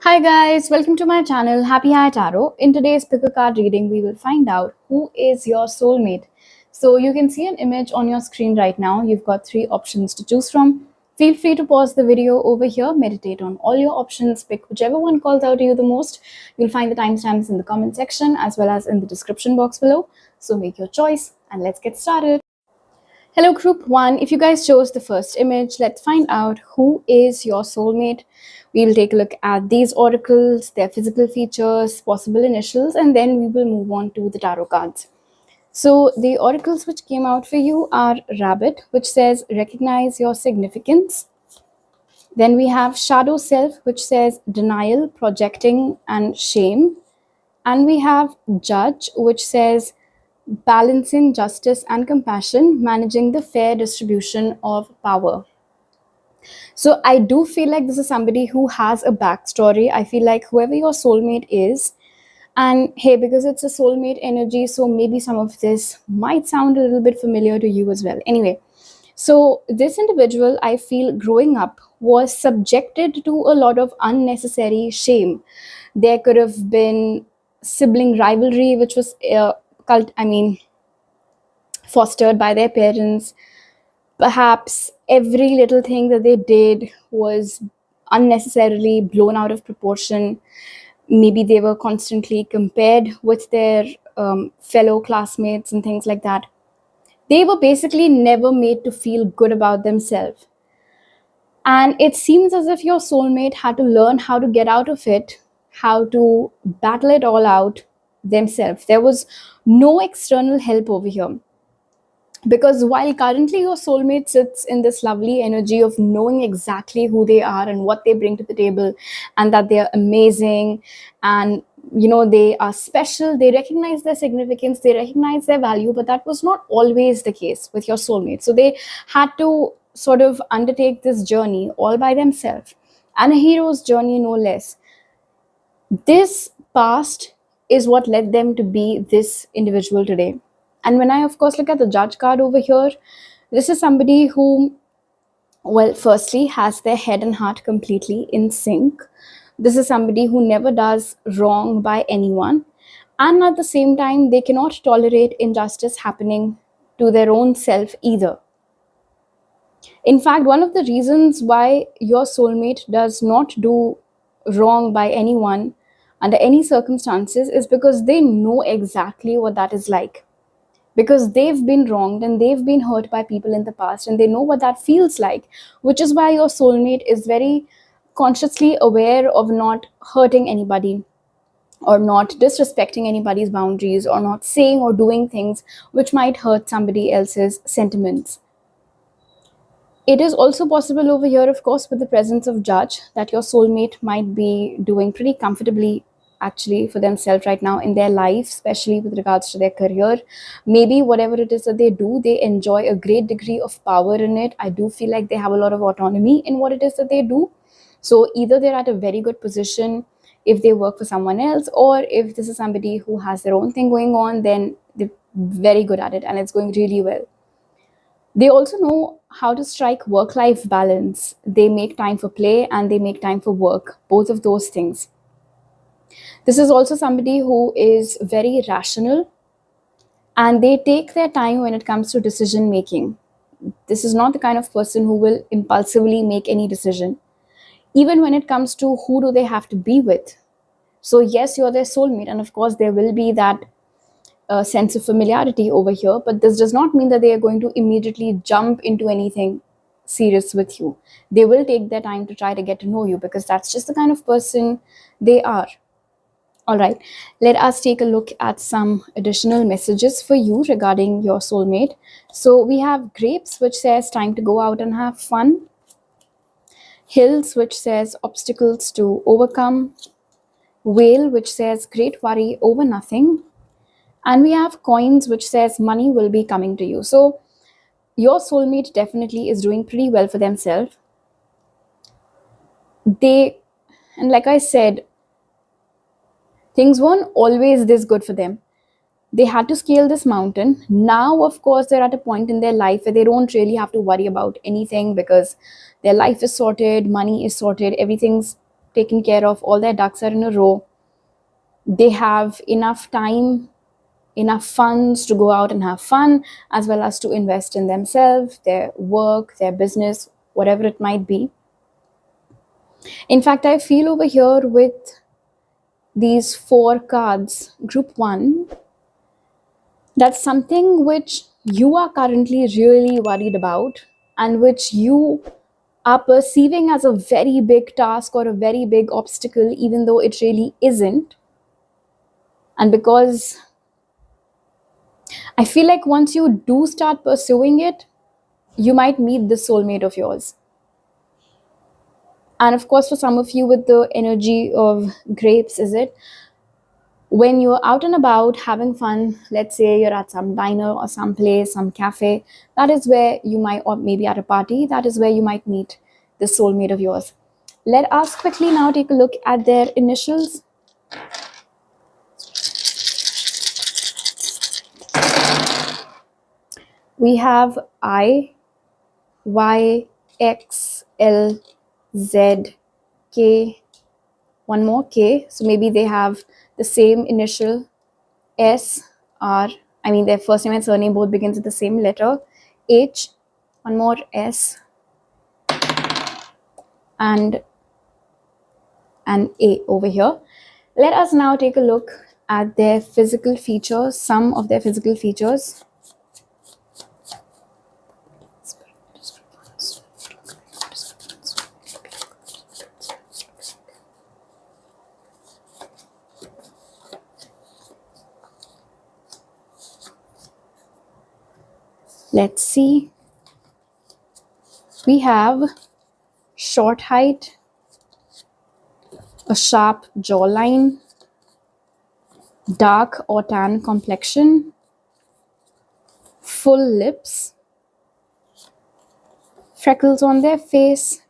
Hi guys, welcome to my channel Happy High Tarot. In today's picker card reading, we will find out who is your soulmate. So you can see an image on your screen right now. You've got three options to choose from. Feel free to pause the video over here, meditate on all your options, pick whichever one calls out to you the most. You'll find the timestamps in the comment section as well as in the description box below. So make your choice and let's get started. Hello group 1, if you guys chose the first image, let's find out who is your soulmate. We will take a look at these oracles, their physical features, possible initials, and then we will move on to the tarot cards. So the oracles which came out for you are Rabbit, which says recognize your significance. Then we have Shadow Self, which says denial, projecting, and shame. And we have Judge, which says balancing justice and compassion, managing the fair distribution of power. So I do feel like this is somebody who has a backstory. I feel like whoever your soulmate is, and hey, because it's a soulmate energy, so maybe some of this might sound a little bit familiar to you as well. Anyway, so this individual, I feel growing up, was subjected to a lot of unnecessary shame. There could have been sibling rivalry, which was fostered by their parents. Perhaps every little thing that they did was unnecessarily blown out of proportion. Maybe they were constantly compared with their fellow classmates and things like that. They were basically never made to feel good about themselves. And it seems as if your soulmate had to learn how to get out of it, how to battle it all out themselves. There was no external help over here, because while currently your soulmate sits in this lovely energy of knowing exactly who they are and what they bring to the table, and that they are amazing, and they are special, they recognize their significance, they recognize their value, but that was not always the case with your soulmate. So they had to sort of undertake this journey all by themselves, and a hero's journey no less. This past is what led them to be this individual today. And when I, of course, look at the judge card over here, this is somebody who, well, firstly, has their head and heart completely in sync. This is somebody who never does wrong by anyone. And at the same time, they cannot tolerate injustice happening to their own self either. In fact, one of the reasons why your soulmate does not do wrong by anyone under any circumstances is because they know exactly what that is like. Because they've been wronged and they've been hurt by people in the past, and they know what that feels like, which is why your soulmate is very consciously aware of not hurting anybody, or not disrespecting anybody's boundaries, or not saying or doing things which might hurt somebody else's sentiments. It is also possible over here, of course, with the presence of judge, that your soulmate might be doing pretty comfortably actually for themselves right now in their life, especially with regards to their career. Maybe whatever it is that they do, they enjoy a great degree of power in it. I do feel like they have a lot of autonomy in what it is that they do. So either they're at a very good position if they work for someone else, or if this is somebody who has their own thing going on, then they're very good at it and it's going really well. They also know how to strike work life balance. They make time for play and they make time for work, both of those things. This is also somebody who is very rational, and they take their time when it comes to decision making. This is not the kind of person who will impulsively make any decision, even when it comes to who do they have to be with. So yes, you're their soulmate, and of course there will be that sense of familiarity over here, but this does not mean that they are going to immediately jump into anything serious with you. They will take their time to try to get to know you, because that's just the kind of person they are. All right, let us take a look at some additional messages for you regarding your soulmate. So we have Grapes, which says time to go out and have fun. Hills, which says obstacles to overcome. Whale, which says great worry over nothing. And we have Coins, which says money will be coming to you. So your soulmate definitely is doing pretty well for themselves. And like I said, things weren't always this good for them. They had to scale this mountain. Now, of course, they're at a point in their life where they don't really have to worry about anything, because their life is sorted, money is sorted, everything's taken care of, all their ducks are in a row, they have enough time, enough funds to go out and have fun, as well as to invest in themselves, their work, their business, whatever it might be. In fact, I feel over here with these four cards, group one, that's something which you are currently really worried about and which you are perceiving as a very big task or a very big obstacle, even though it really isn't. And because I feel like once you do start pursuing it, you might meet the soulmate of yours. And of course, for some of you with the energy of grapes, is it? When you're out and about having fun, let's say you're at some diner or some place, some cafe, that is where you might, or maybe at a party, that is where you might meet the soulmate of yours. Let us quickly now take a look at their initials. We have I, Y, X, L, Z, K, one more K. So maybe they have the same initial, S, R. I mean, their first name and surname both begins with the same letter. H, one more S, and an A over here. Let us now take a look at their physical features, some of their physical features. Let's see. We have short height, a sharp jawline, dark or tan complexion, full lips, freckles on their face,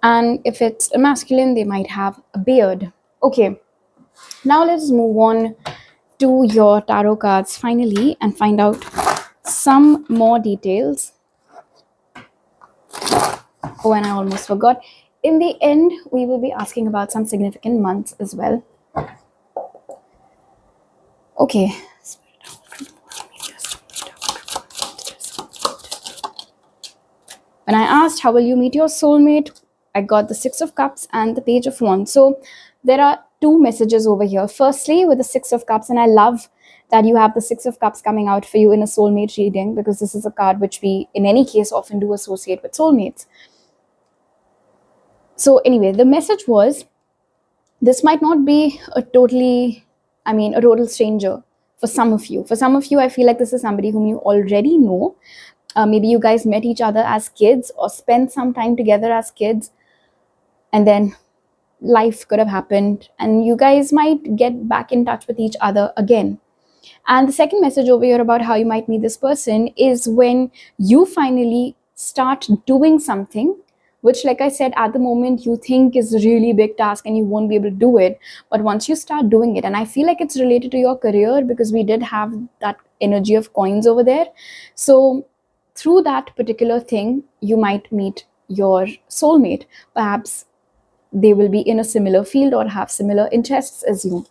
and if it's a masculine, they might have a beard. Okay, now let's move on to your tarot cards finally and find out some more details. Oh, and I almost forgot. In the end, we will be asking about some significant months as well. Okay. When I asked how will you meet your soulmate, I got the Six of Cups and the Page of Wands. So there are two messages over here. Firstly, with the Six of Cups, and I love that you have the Six of Cups coming out for you in a soulmate reading, because this is a card which we, in any case, often do associate with soulmates. So anyway, the message was, this might not be a total stranger for some of you. For some of you, I feel like this is somebody whom you already know. Maybe you guys met each other as kids or spent some time together as kids, and then life could have happened and you guys might get back in touch with each other again. And the second message over here about how you might meet this person is when you finally start doing something which, like I said, at the moment you think is a really big task and you won't be able to do it. But once you start doing it, and I feel like it's related to your career because we did have that energy of coins over there. So through that particular thing, you might meet your soulmate. Perhaps they will be in a similar field or have similar interests as you.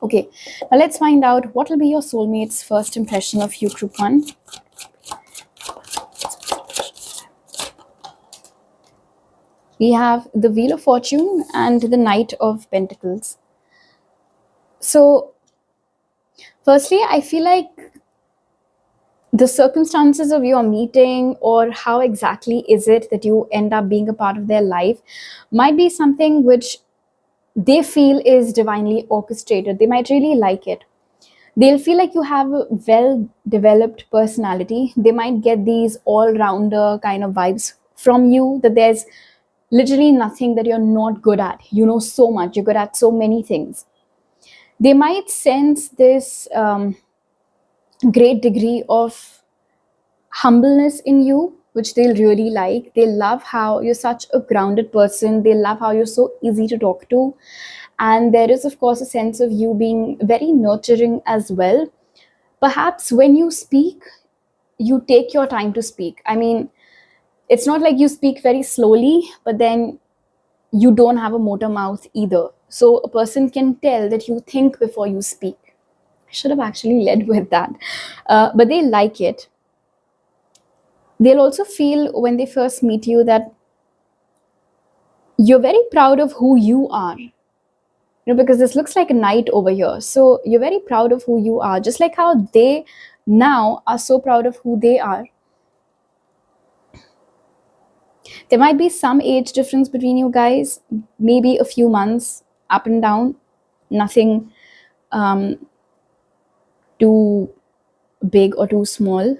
Okay, now let's find out what will be your soulmate's first impression of you, group one. We have the Wheel of Fortune and the Knight of Pentacles. So, firstly, I feel like the circumstances of your meeting or how exactly is it that you end up being a part of their life might be something which they feel is divinely orchestrated. They might really like it. They'll feel like you have a well-developed personality. They might get these all-rounder kind of vibes from you, that there's literally nothing that you're not good at. You know so much. You're good at so many things. They might sense this great degree of humbleness in you, which they'll really like. They love how you're such a grounded person. They love how you're so easy to talk to. And there is, of course, a sense of you being very nurturing as well. Perhaps when you speak, you take your time to speak. I mean, it's not like you speak very slowly, but then you don't have a motor mouth either. So a person can tell that you think before you speak. I should have actually led with that. But they like it. They'll also feel when they first meet you that you're very proud of who you are. Because this looks like a night over here. So you're very proud of who you are, just like how they now are so proud of who they are. There might be some age difference between you guys, maybe a few months up and down, nothing um, too big or too small.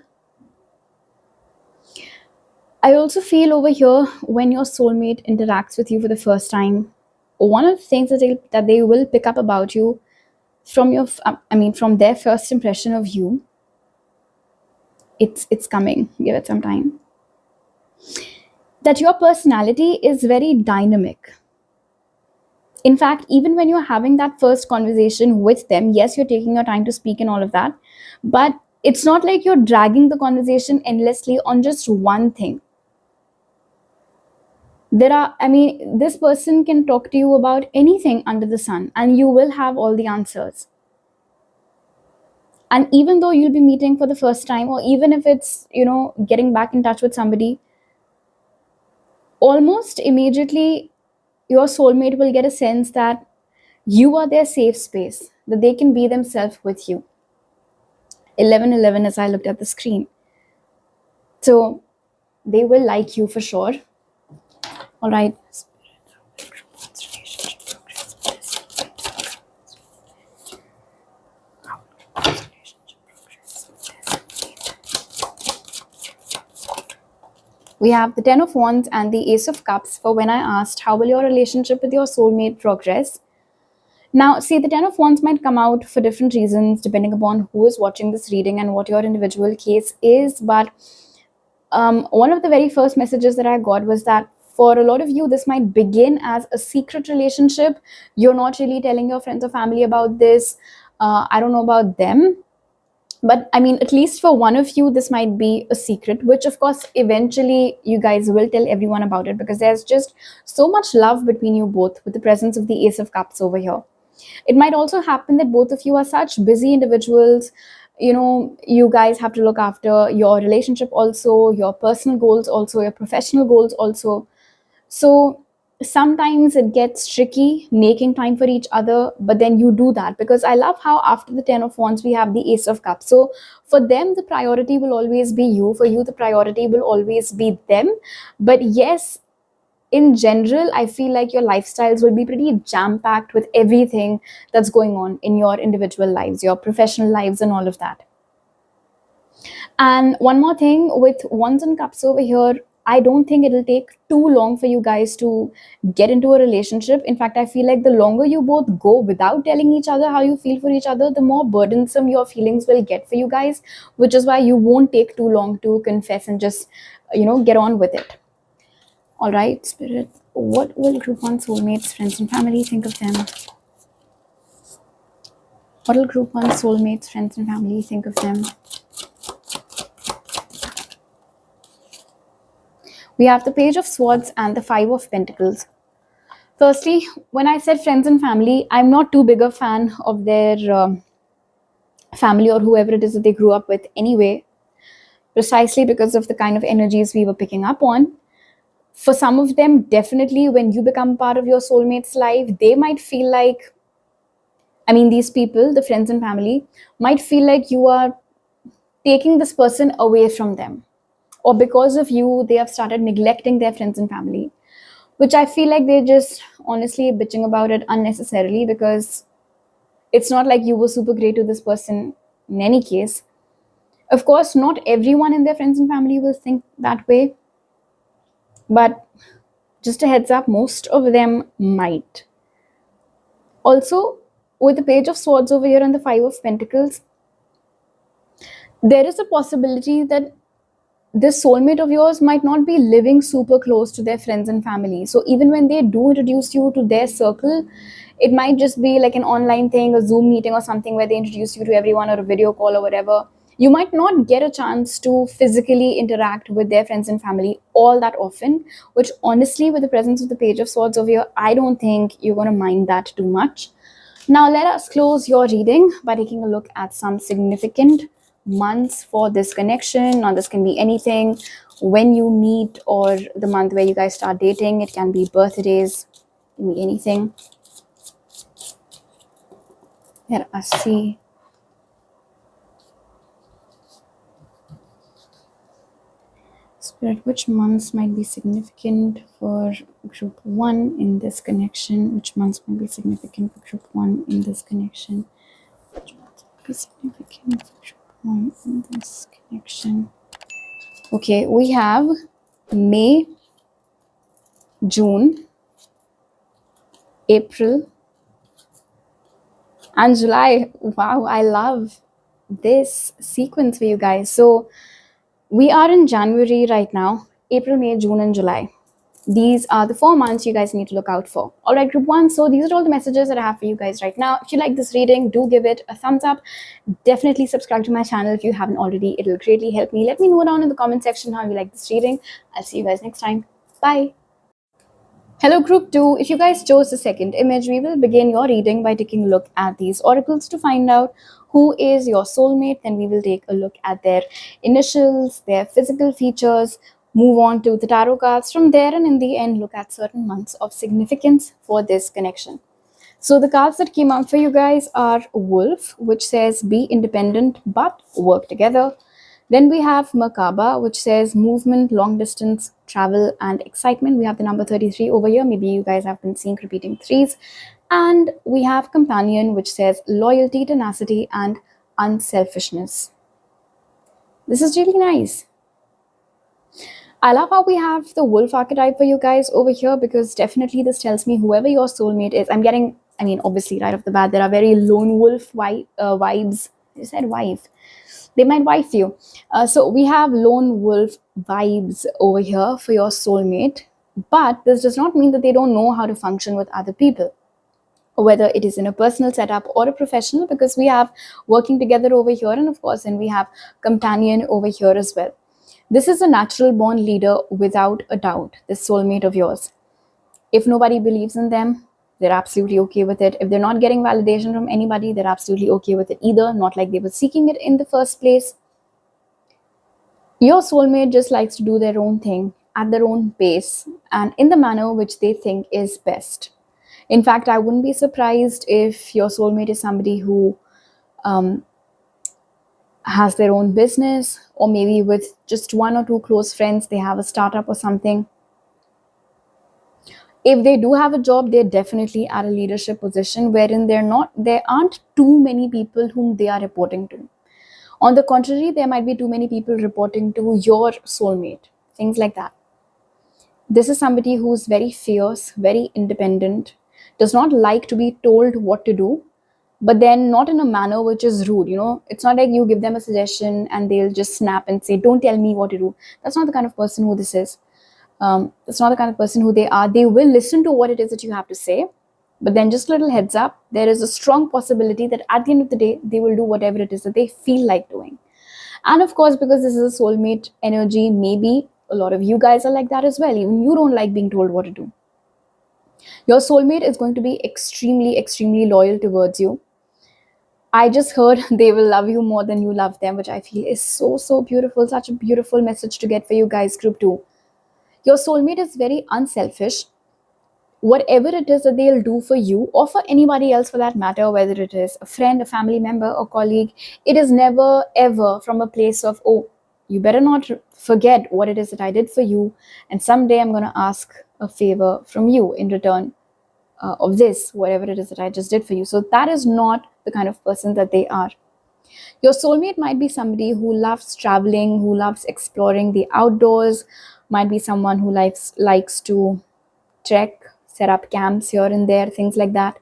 I also feel over here when your soulmate interacts with you for the first time, one of the things that they will pick up about you from from their first impression of you, it's coming. Give it some time. That your personality is very dynamic. In fact, even when you're having that first conversation with them, yes, you're taking your time to speak and all of that, but it's not like you're dragging the conversation endlessly on just one thing. This person can talk to you about anything under the sun and you will have all the answers. And even though you'll be meeting for the first time, or even if it's, getting back in touch with somebody, almost immediately your soulmate will get a sense that you are their safe space, that they can be themselves with you. 1111 as I looked at the screen. So they will like you for sure. All right. We have the Ten of Wands and the Ace of Cups for when I asked, how will your relationship with your soulmate progress? Now, see, the Ten of Wands might come out for different reasons depending upon who is watching this reading and what your individual case is. But one of the very first messages that I got was that for a lot of you, this might begin as a secret relationship. You're not really telling your friends or family about this. I don't know about them. But at least for one of you, this might be a secret, which of course, eventually you guys will tell everyone about it because there's just so much love between you both with the presence of the Ace of Cups over here. It might also happen that both of you are such busy individuals. You guys have to look after your relationship also, your personal goals also, your professional goals also. So sometimes it gets tricky making time for each other, but then you do that because I love how after the Ten of Wands we have the Ace of Cups. So for them the priority will always be you, for you the priority will always be them. But yes, in general, I feel like your lifestyles will be pretty jam packed with everything that's going on in your individual lives, your professional lives, and all of that. And one more thing with Wands and Cups over here, I don't think it'll take too long for you guys to get into a relationship. In fact, I feel like the longer you both go without telling each other how you feel for each other, the more burdensome your feelings will get for you guys, which is why you won't take too long to confess and just, get on with it. All right, Spirit, what will Group 1 soulmates, friends, and family think of them? What will Group 1 soulmates, friends, and family think of them? We have the Page of Swords and the Five of Pentacles. Firstly, when I said friends and family, I'm not too big a fan of their family or whoever it is that they grew up with anyway, precisely because of the kind of energies we were picking up on. For some of them, definitely when you become part of your soulmate's life, they might feel like, these people, the friends and family, might feel like you are taking this person away from them. Or because of you, they have started neglecting their friends and family, which I feel like they're just honestly bitching about it unnecessarily because it's not like you were super great to this person in any case. Of course, not everyone in their friends and family will think that way, but just a heads up, most of them might. Also, with the Page of Swords over here and the Five of Pentacles, there is a possibility that this soulmate of yours might not be living super close to their friends and family. So even when they do introduce you to their circle, it might just be like an online thing, a Zoom meeting or something where they introduce you to everyone or a video call or whatever. You might not get a chance to physically interact with their friends and family all that often, which honestly, with the presence of the Page of Swords over here, I don't think you're going to mind that too much. Now, let us close your reading by taking a look at some significant months for this connection. Now, this can be anything when you meet or the month where you guys start dating. It can be birthdays, it can be anything. Let us see. Spirit, which months might be significant for group 1 in this connection? Which months might be significant for group 1 in this connection? Which months might be significant for group 1 in this connection? Okay, we have May, June, April, and July. Wow, I love this sequence for you guys. So we are in January right now. April, May, June, and July. These are the 4 months you guys need to look out for. All right, group 1. So these are all the messages that I have for you guys right now. If you like this reading, do give it a thumbs up. Definitely subscribe to my channel if you haven't already. It will greatly help me. Let me know down in the comment section how you like this reading. I'll see you guys next time. Bye. Hello group 2, if you guys chose the second image, we will begin your reading by taking a look at these oracles to find out who is your soulmate. Then we will take a look at their initials, their physical features, move on to the tarot cards from there, and in the end look at certain months of significance for this connection. So the cards that came out for you guys are Wolf, which says be independent but work together. Then we have Merkaba, which says movement, long distance, travel, and excitement. We have the number 33 over here. Maybe you guys have been seeing repeating threes. And we have Companion, which says loyalty, tenacity, and unselfishness. This is really nice. I love how we have the wolf archetype for you guys over here, because definitely this tells me whoever your soulmate is. Obviously, right off the bat, there are very lone wolf vibes. I said wife. They might wife you. So we have lone wolf vibes over here for your soulmate. But this does not mean that they don't know how to function with other people, whether it is in a personal setup or a professional, because we have working together over here, and of course, then we have companion over here as well. This is a natural born leader without a doubt, this soulmate of yours. If nobody believes in them, they're absolutely okay with it. If they're not getting validation from anybody, they're absolutely okay with it either. Not like they were seeking it in the first place. Your soulmate just likes to do their own thing at their own pace and in the manner which they think is best. In fact, I wouldn't be surprised if your soulmate is somebody who has their own business, or maybe with just 1 or 2 close friends, they have a startup or something. If they do have a job, they're definitely at a leadership position wherein there aren't too many people whom they are reporting to. On the contrary, there might be too many people reporting to your soulmate, things like that. This is somebody who's very fierce, very independent, does not like to be told what to do, but then not in a manner which is rude. It's not like you give them a suggestion and they'll just snap and say, don't tell me what to do. That's not the kind of person who this is. That's not the kind of person who they are. They will listen to what it is that you have to say, but then just a little heads up, there is a strong possibility that at the end of the day, they will do whatever it is that they feel like doing. And of course, because this is a soulmate energy, maybe a lot of you guys are like that as well. Even you don't like being told what to do. Your soulmate is going to be extremely, extremely loyal towards you. I just heard they will love you more than you love them, which I feel is so, so beautiful. Such a beautiful message to get for you guys, group 2. Your soulmate is very unselfish. Whatever it is that they'll do for you or for anybody else for that matter, whether it is a friend, a family member, or colleague, it is never ever from a place of, oh, you better not forget what it is that I did for you, and someday I'm going to ask a favor from you in return of this, whatever it is that I just did for you. So that is not the kind of person that they are. Your soulmate might be somebody who loves traveling, who loves exploring the outdoors, might be someone who likes to trek, set up camps here and there, things like that.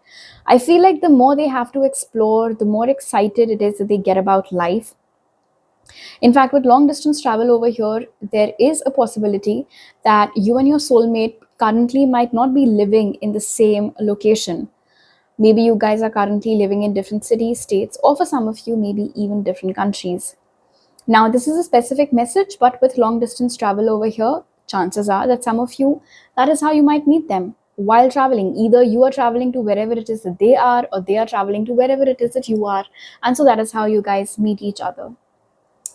I feel like the more they have to explore, the more excited it is that they get about life. In fact, with long distance travel over here, there is a possibility that you and your soulmate currently might not be living in the same location. Maybe you guys are currently living in different cities, states, or for some of you, maybe even different countries. Now, this is a specific message, but with long distance travel over here, chances are that some of you, that is how you might meet them while traveling. Either you are traveling to wherever it is that they are, or they are traveling to wherever it is that you are. And so that is how you guys meet each other.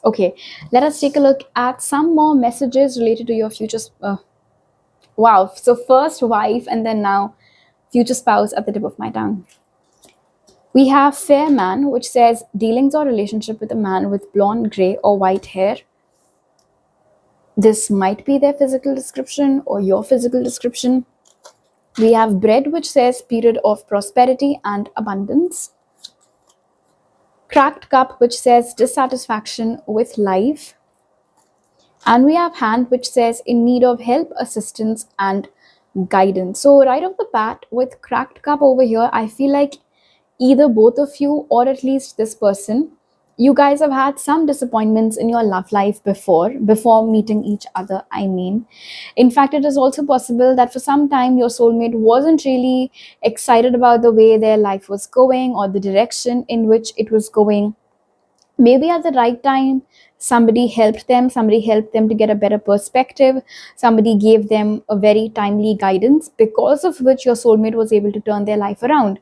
Okay, let us take a look at some more messages related to your future. Wow, so first wife, and then now future spouse at the tip of my tongue. We have fair man, which says dealings or relationship with a man with blonde, gray, or white hair. This might be their physical description or your physical description. We have bread, which says period of prosperity and abundance. Cracked cup, which says dissatisfaction with life. And we have hand, which says in need of help, assistance, and guidance. So right off the bat, with cracked cup over here, I feel like either both of you, or at least this person, you guys have had some disappointments in your love life before meeting each other. I mean, in fact, it is also possible that for some time your soulmate wasn't really excited about the way their life was going or the direction in which it was going. Maybe at the right time somebody helped them to get a better perspective. Somebody gave them a very timely guidance, because of which your soulmate was able to turn their life around.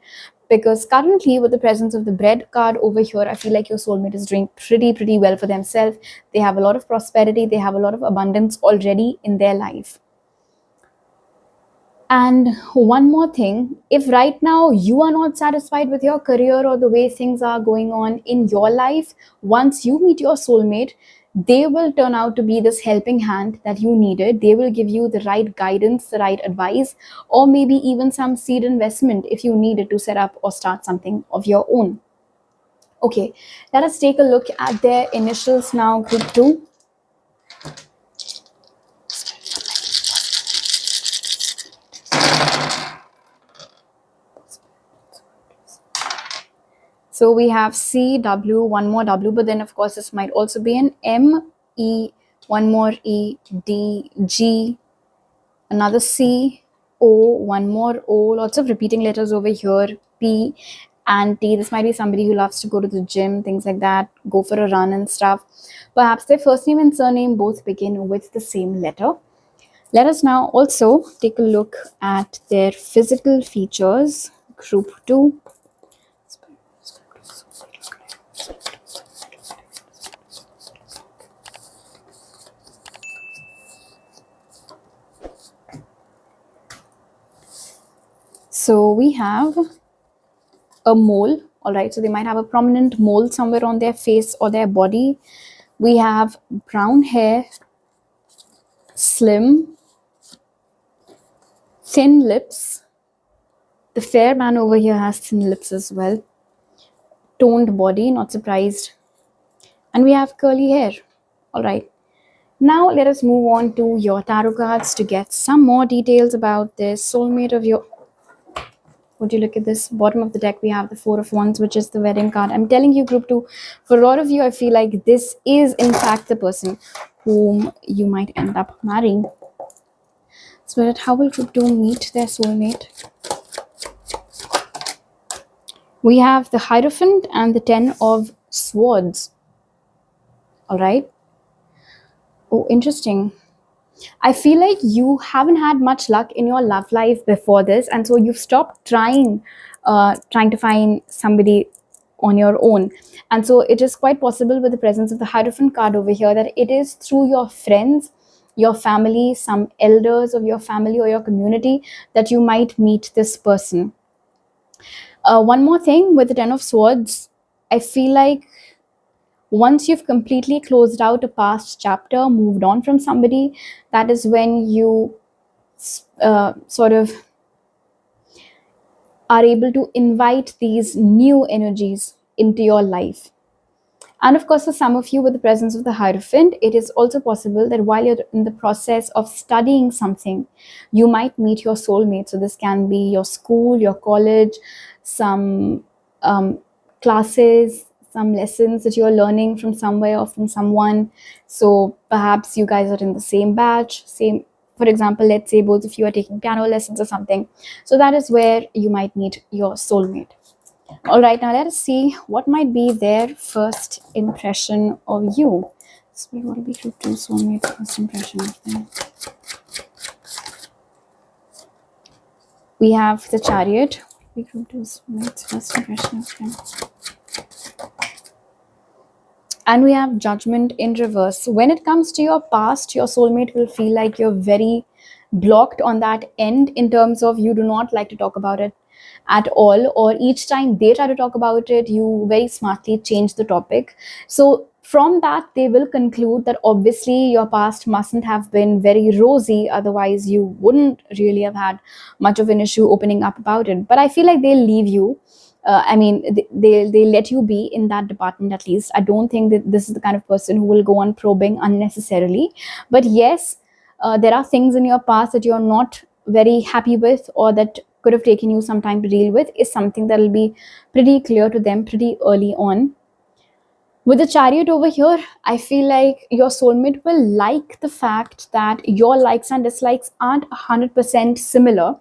Because currently, with the presence of the bread card over here, I feel like your soulmate is doing pretty well for themselves. They have a lot of prosperity, they have a lot of abundance already in their life. And one more thing, if right now you are not satisfied with your career or the way things are going on in your life, once you meet your soulmate, they will turn out to be this helping hand that you needed. They will give you the right guidance, the right advice, or maybe even some seed investment if you needed to set up or start something of your own. Okay, let us take a look at their initials now, group 2. So we have C, W, one more W, but then of course this might also be an M, E, one more E, D, G, another C, O, one more O, lots of repeating letters over here, P and T. This might be somebody who loves to go to the gym, things like that, go for a run and stuff. Perhaps their first name and surname both begin with the same letter. Let us now also take a look at their physical features, group 2. So we have a mole, all right. So they might have a prominent mole somewhere on their face or their body. We have brown hair, slim, thin lips. The fair man over here has thin lips as well. Toned body, not surprised. And we have curly hair, all right. Now let us move on to your tarot cards to get some more details about this soulmate of your. Would you look at this bottom of the deck? We have the Four of Wands, which is the wedding card. I'm telling you, group 2, for a lot of you, I feel like this is in fact the person whom you might end up marrying. Spirit, how will group 2 meet their soulmate? We have the Hierophant and the Ten of Swords. All right. Oh, interesting. I feel like you haven't had much luck in your love life before this, and so you've stopped trying to find somebody on your own. And so it is quite possible, with the presence of the Hierophant card over here, that it is through your friends, your family, some elders of your family or your community, that you might meet this person. One more thing with the Ten of Swords, I feel like once you've completely closed out a past chapter, moved on from somebody, that is when you sort of are able to invite these new energies into your life. And of course, for some of you, with the presence of the Hierophant, it is also possible that while you're in the process of studying something, you might meet your soulmate. So this can be your school, your college, some classes, some lessons that you're learning from somewhere or from someone. So perhaps you guys are in the same batch, for example, let's say both of you are taking piano lessons or something. So that is where you might meet your soulmate. All right, now let us see what might be their first impression of you. So what will be group 2 soulmate first impression of them? We have the chariot. We group 2 soulmates first impression of them. And we have judgment in reverse. When it comes to your past, your soulmate will feel like you're very blocked on that end, in terms of you do not like to talk about it at all, or each time they try to talk about it, you very smartly change the topic. So from that, they will conclude that obviously your past mustn't have been very rosy, otherwise you wouldn't really have had much of an issue opening up about it. But I feel like they'll leave you. I mean, they let you be in that department at least. I don't think that this is the kind of person who will go on probing unnecessarily. But yes, there are things in your past that you're not very happy with, or that could have taken you some time to deal with, is something that will be pretty clear to them pretty early on. With the chariot over here, I feel like your soulmate will like the fact that your likes and dislikes aren't 100% similar,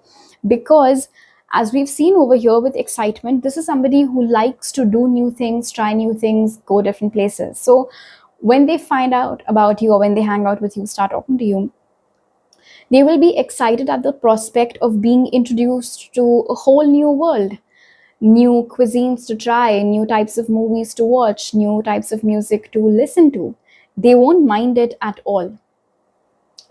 because as we've seen over here with excitement, this is somebody who likes to do new things, try new things, go different places. So when they find out about you, or when they hang out with you, start talking to you, they will be excited at the prospect of being introduced to a whole new world, new cuisines to try, new types of movies to watch, new types of music to listen to. They won't mind it at all.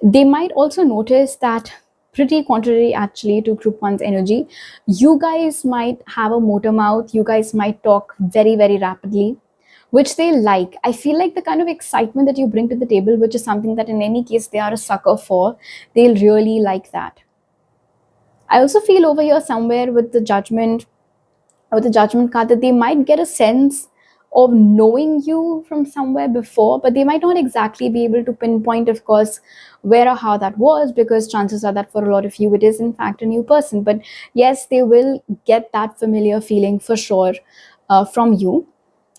They might also notice that, pretty contrary actually to group one's energy, you guys might have a motor mouth, you guys might talk very, very rapidly, which they like. I feel like the kind of excitement that you bring to the table, which is something that in any case they are a sucker for, they'll really like that. I also feel over here somewhere with the judgment, or the judgment card, that they might get a sense of knowing you from somewhere before, but they might not exactly be able to pinpoint, of course, where or how that was, because chances are that for a lot of you, it is in fact a new person. But yes, they will get that familiar feeling for sure from you.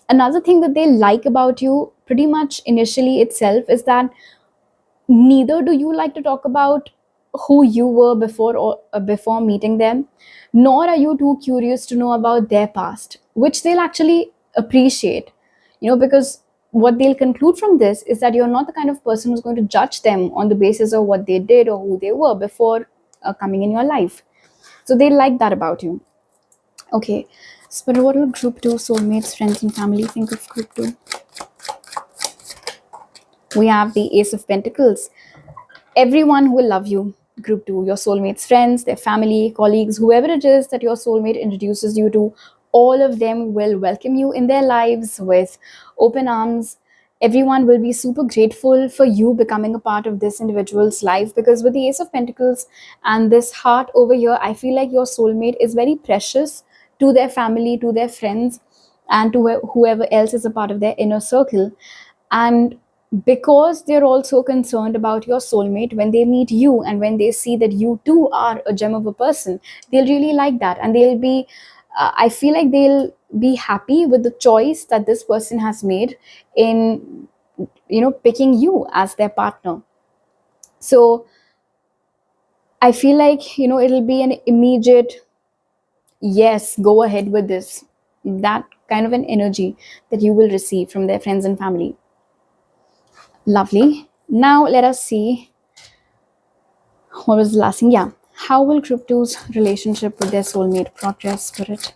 Another thing that they like about you, pretty much initially itself, is that neither do you like to talk about who you were before, or before meeting them, nor are you too curious to know about their past, which they'll actually appreciate. Because what they'll conclude from this is that you're not the kind of person who's going to judge them on the basis of what they did or who they were before coming in your life. So they like that about you. Okay, so but what will group 2 soulmates, friends and family think of group 2? We have the Ace of Pentacles. Everyone will love you. Group 2, your soulmates, friends, their family, colleagues, whoever it is that your soulmate introduces you to, all of them will welcome you in their lives with open arms. Everyone will be super grateful for you becoming a part of this individual's life, because with the Ace of Pentacles and this heart over here, I feel like your soulmate is very precious to their family, to their friends, and to whoever else is a part of their inner circle. And because they're also concerned about your soulmate, when they meet you and when they see that you too are a gem of a person, they'll really like that, and they'll be I feel like they'll be happy with the choice that this person has made in picking you as their partner. So I feel like it'll be an immediate yes, go ahead with this, that kind of an energy that you will receive from their friends and family. Lovely. Now let us see, what was the last thing? Yeah. How will group 2's relationship with their soulmate progress, Spirit?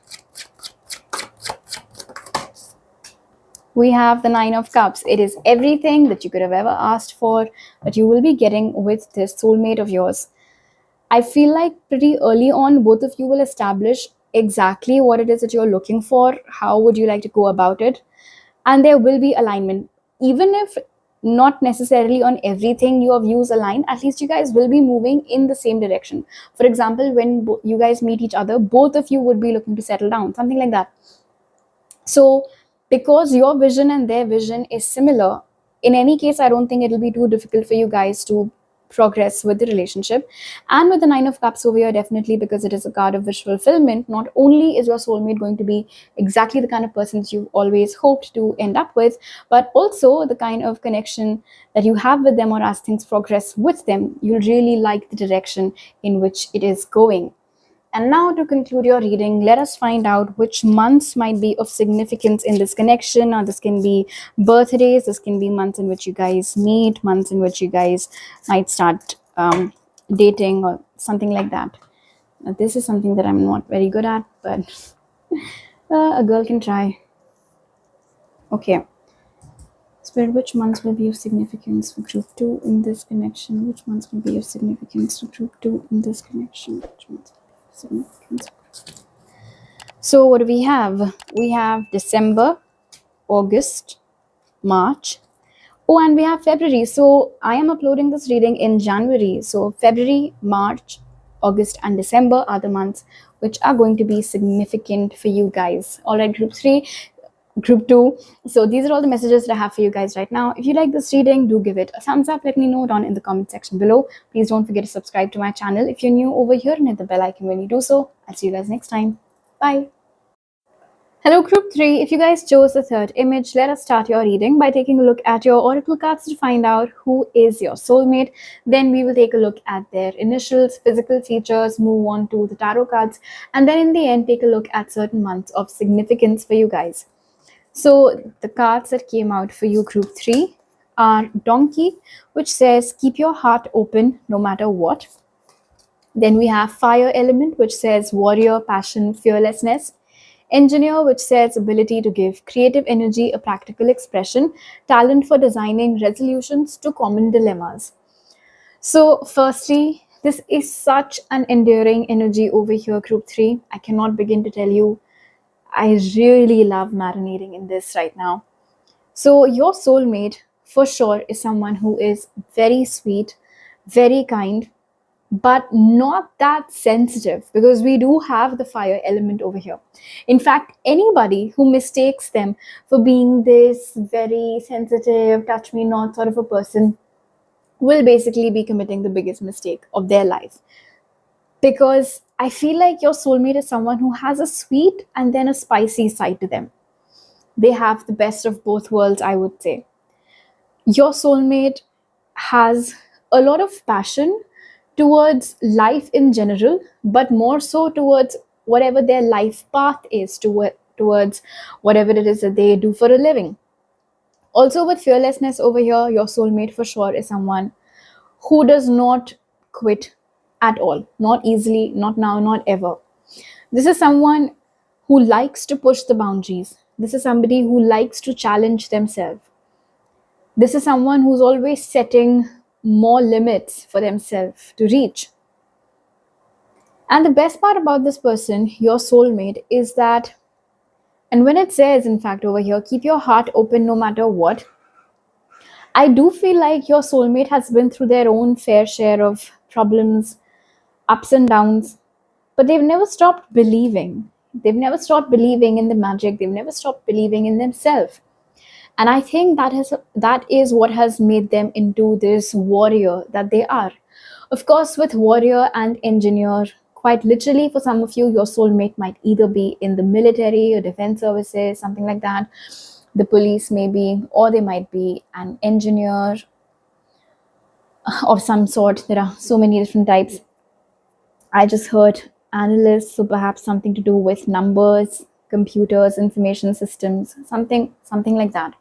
We have the Nine of Cups. It is everything that you could have ever asked for that you will be getting with this soulmate of yours. I feel like pretty early on, both of you will establish exactly what it is that you're looking for. How would you like to go about it? And there will be alignment. Even if not necessarily on everything your views align, at least you guys will be moving in the same direction. For example, when you guys meet each other, both of you would be looking to settle down, something like that. So because your vision and their vision is similar, in any case, I don't think it'll be too difficult for you guys to progress with the relationship. And with the Nine of Cups over here, definitely, because it is a card of wish fulfillment, not only is your soulmate going to be exactly the kind of person that you've always hoped to end up with, but also the kind of connection that you have with them, or as things progress with them, you'll really like the direction in which it is going. And now, to conclude your reading, let us find out which months might be of significance in this connection. Now, this can be birthdays, this can be months in which you guys meet, months in which you guys might start dating, or something like that. Now, this is something that I'm not very good at, but a girl can try. Okay. Spirit, which months will be of significance for group 2 in this connection? Which months will be of significance for group 2 in this connection? Which months will be of significance? So, what do we have? We have December, August, March. Oh, and we have February. So, I am uploading this reading in January. So, February, March, August, and December are the months which are going to be significant for you guys. All right, group 3, group 2. So these are all the messages that I have for you guys right now. If you like this reading, do give it a thumbs up. Let me know down in the comment section below. Please don't forget to subscribe to my channel if you're new over here, and hit the bell icon when you do so. I'll see you guys next time. Bye. Hello group 3. If you guys chose the third image, let us start your reading by taking a look at your oracle cards to find out who is your soulmate. Then we will take a look at their initials, physical features, move on to the tarot cards, and then in the end take a look at certain months of significance for you guys. So the cards that came out for you, group 3, are Donkey, which says keep your heart open no matter what. Then we have Fire Element, which says warrior, passion, fearlessness. Engineer, which says ability to give creative energy a practical expression, talent for designing resolutions to common dilemmas. So firstly, this is such an endearing energy over here, group 3. I cannot begin to tell you, I really love marinating in this right now. So, your soulmate for sure is someone who is very sweet, very kind, but not that sensitive, because we do have the fire element over here. In fact, anybody who mistakes them for being this very sensitive, touch me not sort of a person will basically be committing the biggest mistake of their life. Because I feel like your soulmate is someone who has a sweet and then a spicy side to them. They have the best of both worlds, I would say. Your soulmate has a lot of passion towards life in general, but more so towards whatever their life path is, towards whatever it is that they do for a living. Also, with fearlessness over here, your soulmate for sure is someone who does not quit at all, not easily, not now, not ever. This is someone who likes to push the boundaries. This is somebody who likes to challenge themselves. This is someone who's always setting more limits for themselves to reach. And the best part about this person, your soulmate, is that, and when it says, in fact, over here, keep your heart open no matter what, I do feel like your soulmate has been through their own fair share of problems, ups and downs, but they've never stopped believing. They've never stopped believing in the magic. They've never stopped believing in themselves. And I think that is what has made them into this warrior that they are. Of course, with warrior and engineer, quite literally for some of you, your soulmate might either be in the military or defense services, something like that, the police maybe, or they might be an engineer of some sort. There are so many different types. I just heard analysts, so perhaps something to do with numbers, computers, information systems, something like that.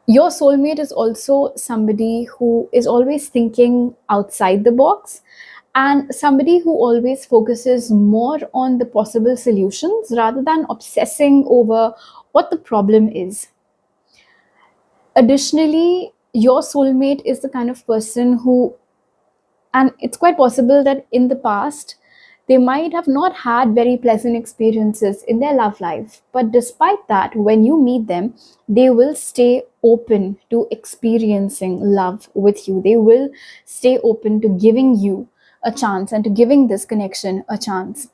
Your soulmate is also somebody who is always thinking outside the box, and somebody who always focuses more on the possible solutions rather than obsessing over what the problem is. Additionally, your soulmate is the kind of person who, and it's quite possible that in the past they might have not had very pleasant experiences in their love life, but despite that, when you meet them, they will stay open to experiencing love with you. They will stay open to giving you a chance and to giving this connection a chance.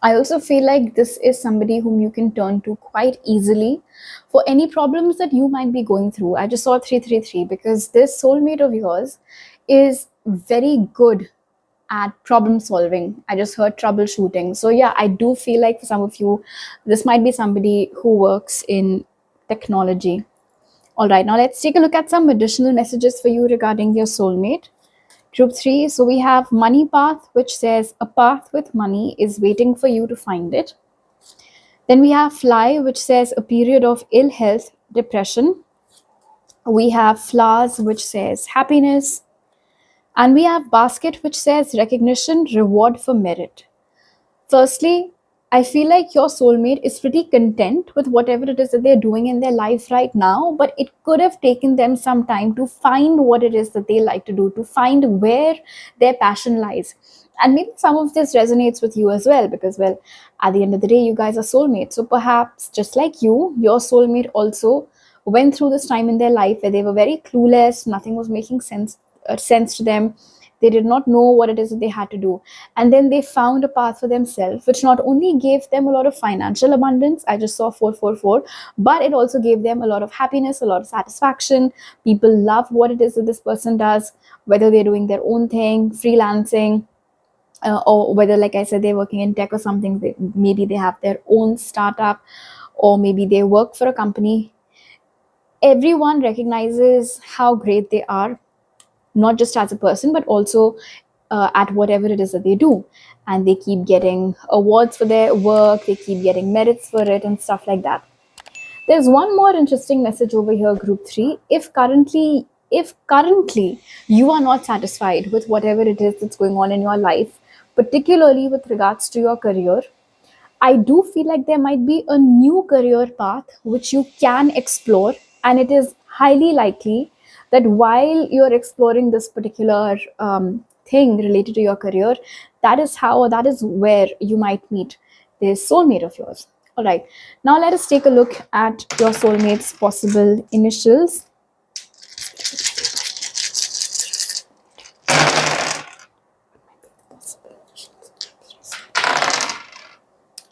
I also feel like this is somebody whom you can turn to quite easily for any problems that you might be going through. I just saw 333 because this soulmate of yours is very good at problem solving. I just heard troubleshooting. So, yeah, I do feel like for some of you, this might be somebody who works in technology. All right, now let's take a look at some additional messages for you regarding your soulmate. Group 3, so we have money path, which says a path with money is waiting for you to find it. Then we have fly, which says a period of ill health, depression. We have flowers, which says happiness. And we have basket, which says recognition, reward for merit. Firstly, I feel like your soulmate is pretty content with whatever it is that they're doing in their life right now, but it could have taken them some time to find what it is that they like to do, to find where their passion lies. And maybe some of this resonates with you as well, because, well, at the end of the day, you guys are soulmates. So perhaps just like you, your soulmate also went through this time in their life where they were very clueless, nothing was making sense to them. They did not know what it is that they had to do, and then they found a path for themselves, which not only gave them a lot of financial abundance, I just saw 444, but it also gave them a lot of happiness, a lot of satisfaction. People love what it is that this person does, whether they're doing their own thing, freelancing, or whether, like I said, they're working in tech or something. Maybe they have their own startup, or maybe they work for a company. Everyone recognizes how great they are, not just as a person, but also at whatever it is that they do. And they keep getting awards for their work, they keep getting merits for it, and stuff like that. There's one more interesting message over here, group 3. If currently you are not satisfied with whatever it is that's going on in your life, particularly with regards to your career, I do feel like there might be a new career path which you can explore, and it is highly likely that while you're exploring this particular thing related to your career, that is how, or that is where you might meet this soulmate of yours. All right, now let us take a look at your soulmate's possible initials.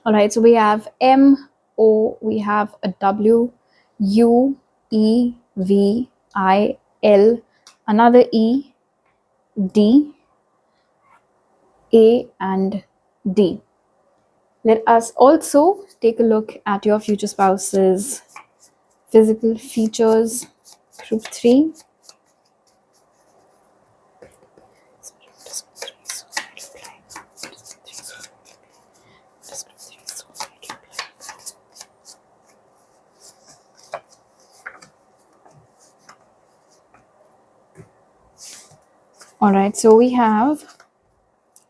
All right, so we have M, O, we have a W, U, E, V, I, L, another E, D, A, and D. Let us also take a look at your future spouse's physical features. Group 3. All right, so we have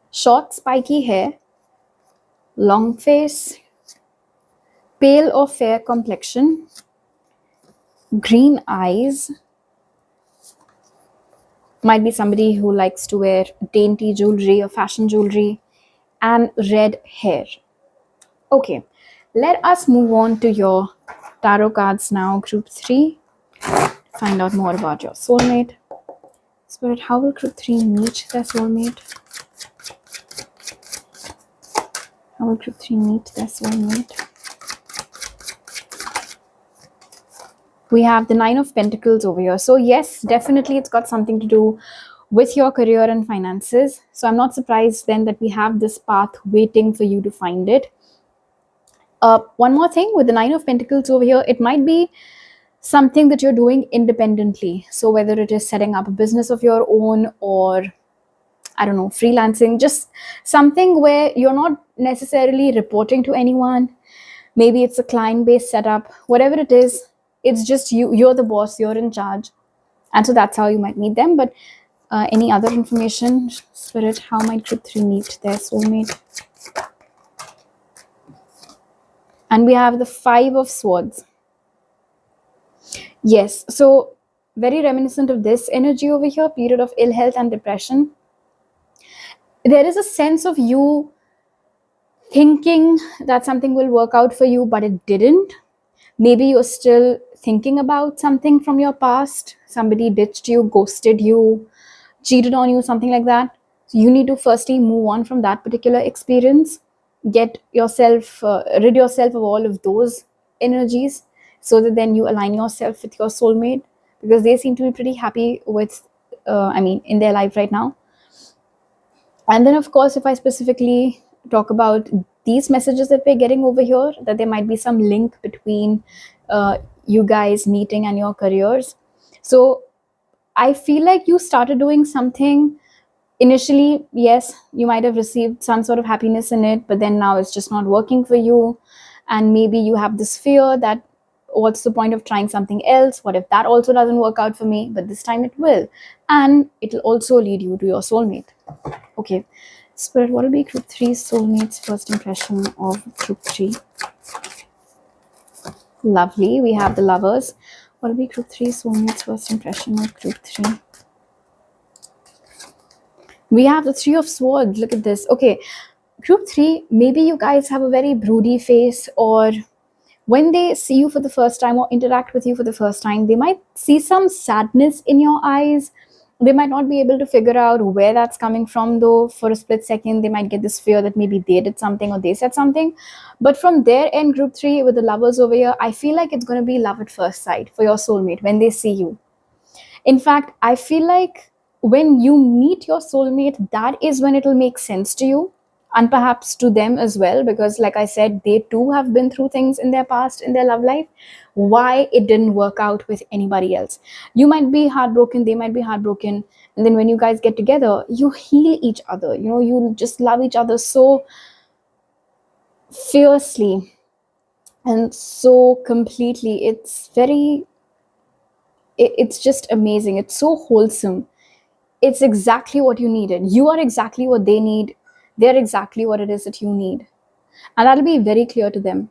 short spiky hair, long face, pale or fair complexion, green eyes, might be somebody who likes to wear dainty jewelry or fashion jewelry, and red hair. Okay, let us move on to your tarot cards now, group 3. Find out more about your soulmate. Spirit, how will group 3 meet their soulmate? How will group 3 meet their soulmate? We have the 9 of Pentacles over here. So yes, definitely it's got something to do with your career and finances. So I'm not surprised then that we have this path waiting for you to find it. One more thing with the 9 of Pentacles over here, it might be something that you're doing independently. So whether it is setting up a business of your own, or I don't know, freelancing, just something where you're not necessarily reporting to anyone. Maybe it's a client-based setup, whatever it is, it's just you're the boss, you're in charge. And so that's how you might meet them. But any other information, Spirit, how might group 3 meet their soulmate? And we have the 5 of Swords. Yes, so very reminiscent of this energy over here, period of ill health and depression. There is a sense of you thinking that something will work out for you, but it didn't. Maybe you're still thinking about something from your past. Somebody ditched you, ghosted you, cheated on you, something like that. So you need to firstly move on from that particular experience. Get yourself, rid yourself of all of those energies, so that then you align yourself with your soulmate, because they seem to be pretty happy with, in their life right now. And then, of course, if I specifically talk about these messages that we're getting over here, that there might be some link between you guys meeting and your careers. So I feel like you started doing something Initially, yes, you might have received some sort of happiness in it, but then now it's just not working for you. And maybe you have this fear that, what's the point of trying something else? What if that also doesn't work out for me? But this time it will. And it'll also lead you to your soulmate. Okay. Spirit, what will be group three soulmates' first impression of group three? Lovely. We have the lovers. What will be group three soulmates' first impression of group three? We have the three of swords. Look at this. Okay. Group three, maybe you guys have a very broody face, or when they see you for the first time or interact with you for the first time, they might see some sadness in your eyes. They might not be able to figure out where that's coming from, though. For a split second, they might get this fear that maybe they did something or they said something. But from their end, group three, with the lovers over here, I feel like it's going to be love at first sight for your soulmate when they see you. In fact, I feel like when you meet your soulmate, that is when it'll make sense to you, and perhaps to them as well, because, like I said, they too have been through things in their past, in their love life, why it didn't work out with anybody else. You might be heartbroken, they might be heartbroken, and then when you guys get together, you heal each other. You just love each other so fiercely and so completely. It's just amazing. It's so wholesome. It's exactly what you needed. You are exactly what they need. They're exactly what it is that you need. And that'll be very clear to them.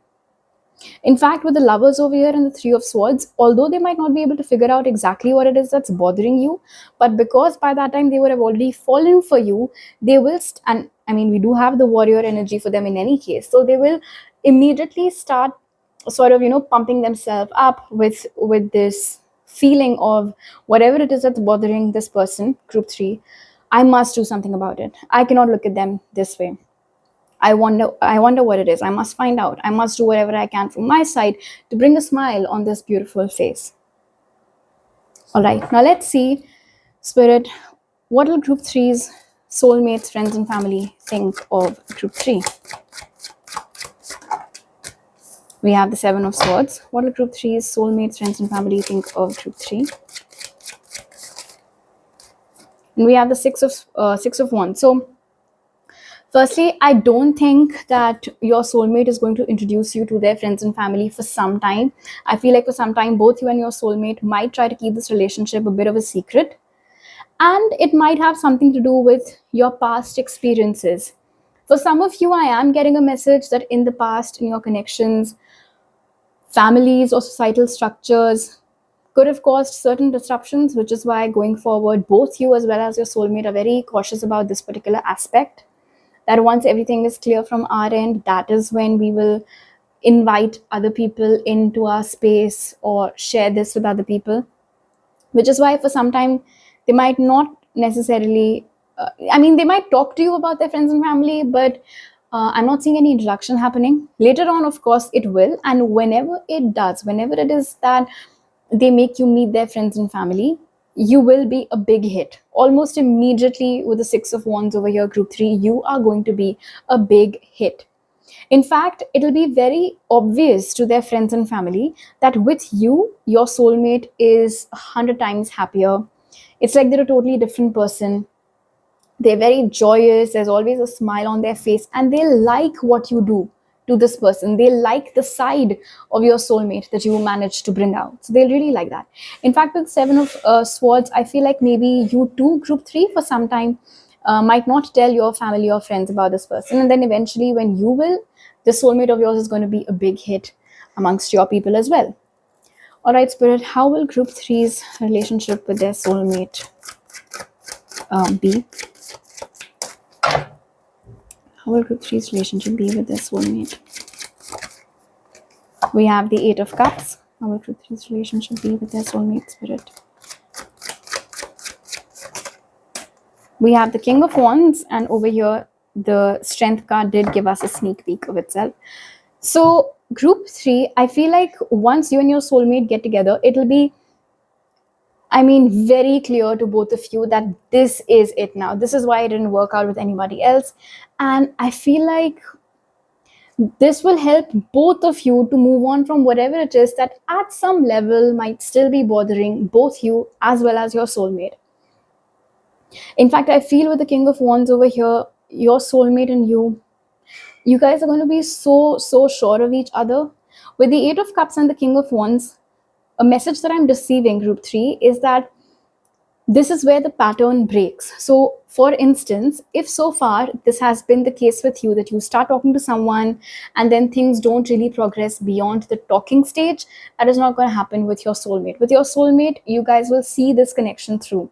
In fact, with the lovers over here and the three of swords, although they might not be able to figure out exactly what it is that's bothering you, but because by that time they would have already fallen for you, they will, and I mean, we do have the warrior energy for them in any case. So they will immediately start sort of, pumping themselves up with this feeling of whatever it is that's bothering this person, group three. I must do something about it. I cannot look at them this way. I wonder what it is. I must find out. I must do whatever I can from my side to bring a smile on this beautiful face. All right, now let's see, Spirit, what will group three's soulmates, friends, and family think of group three? We have the seven of swords. What will group three's soulmates, friends, and family think of group three? And we have the six of wands. So firstly, I don't think that your soulmate is going to introduce you to their friends and family for some time. I feel like for some time, both you and your soulmate might try to keep this relationship a bit of a secret. And it might have something to do with your past experiences. For some of you, I am getting a message that in the past, in your connections, families or societal structures could have caused certain disruptions, which is why going forward, both you as well as your soulmate are very cautious about this particular aspect. That once everything is clear from our end, that is when we will invite other people into our space or share this with other people. Which is why for some time they might not necessarily, they might talk to you about their friends and family, but I'm not seeing any introduction happening. Later on, of course, it will. And whenever it does, whenever it is that they make you meet their friends and family, you will be a big hit. Almost immediately with the six of wands over here, group three, you are going to be a big hit. In fact, it'll be very obvious to their friends and family that with you, your soulmate is 100 times happier. It's like they're a totally different person. They're very joyous. There's always a smile on their face, and they like what you do to this person. They like the side of your soulmate that you managed to bring out. So they'll really like that. In fact, with seven of swords, I feel like maybe you too, group three, for some time, might not tell your family or friends about this person. And then eventually, when you will, the soulmate of yours is going to be a big hit amongst your people as well. All right, Spirit, how will group three's relationship with their soulmate be? How will group three's relationship be with their soulmate? We have the Eight of Cups. How will group three's relationship be with their soulmate, Spirit? We have the King of Wands, and over here, the Strength card did give us a sneak peek of itself. So, group three, I feel like once you and your soulmate get together, it'll be, very clear to both of you that this is it now. This is why it didn't work out with anybody else. And I feel like this will help both of you to move on from whatever it is that at some level might still be bothering both you as well as your soulmate. In fact, I feel with the King of Wands over here, your soulmate and you guys are going to be so sure of each other. With the Eight of Cups and the King of Wands, a message that I'm receiving, group 3, is that this is where the pattern breaks. So, for instance, if so far this has been the case with you, that you start talking to someone and then things don't really progress beyond the talking stage, that is not going to happen with your soulmate. With your soulmate, you guys will see this connection through.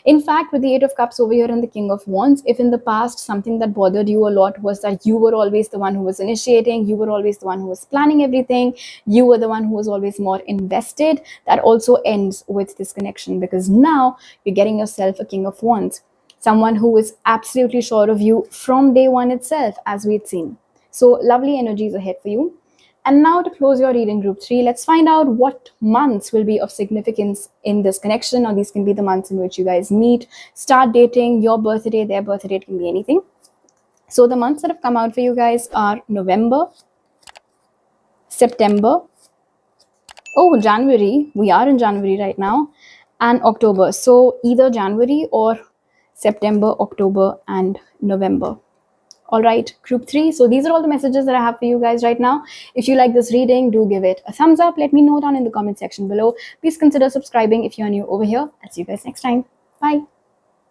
In fact, with the Eight of Cups over here and the King of Wands, if in the past something that bothered you a lot was that you were always the one who was initiating, you were always the one who was planning everything, you were the one who was always more invested, that also ends with this connection, because now you're getting yourself a King of Wands, someone who is absolutely sure of you from day one itself, as we'd seen. So, lovely energies ahead for you. And now, to close your reading, group 3, let's find out what months will be of significance in this connection, or these can be the months in which you guys meet, start dating, your birthday, their birthday, it can be anything. So, the months that have come out for you guys are November, September, oh, January, we are in January right now, and October. So, either January or September, October, and November. All right, group 3. So these are all the messages that I have for you guys right now. If you like this reading, do give it a thumbs up. Let me know down in the comment section below. Please consider subscribing if you're new over here. I'll see you guys next time. Bye.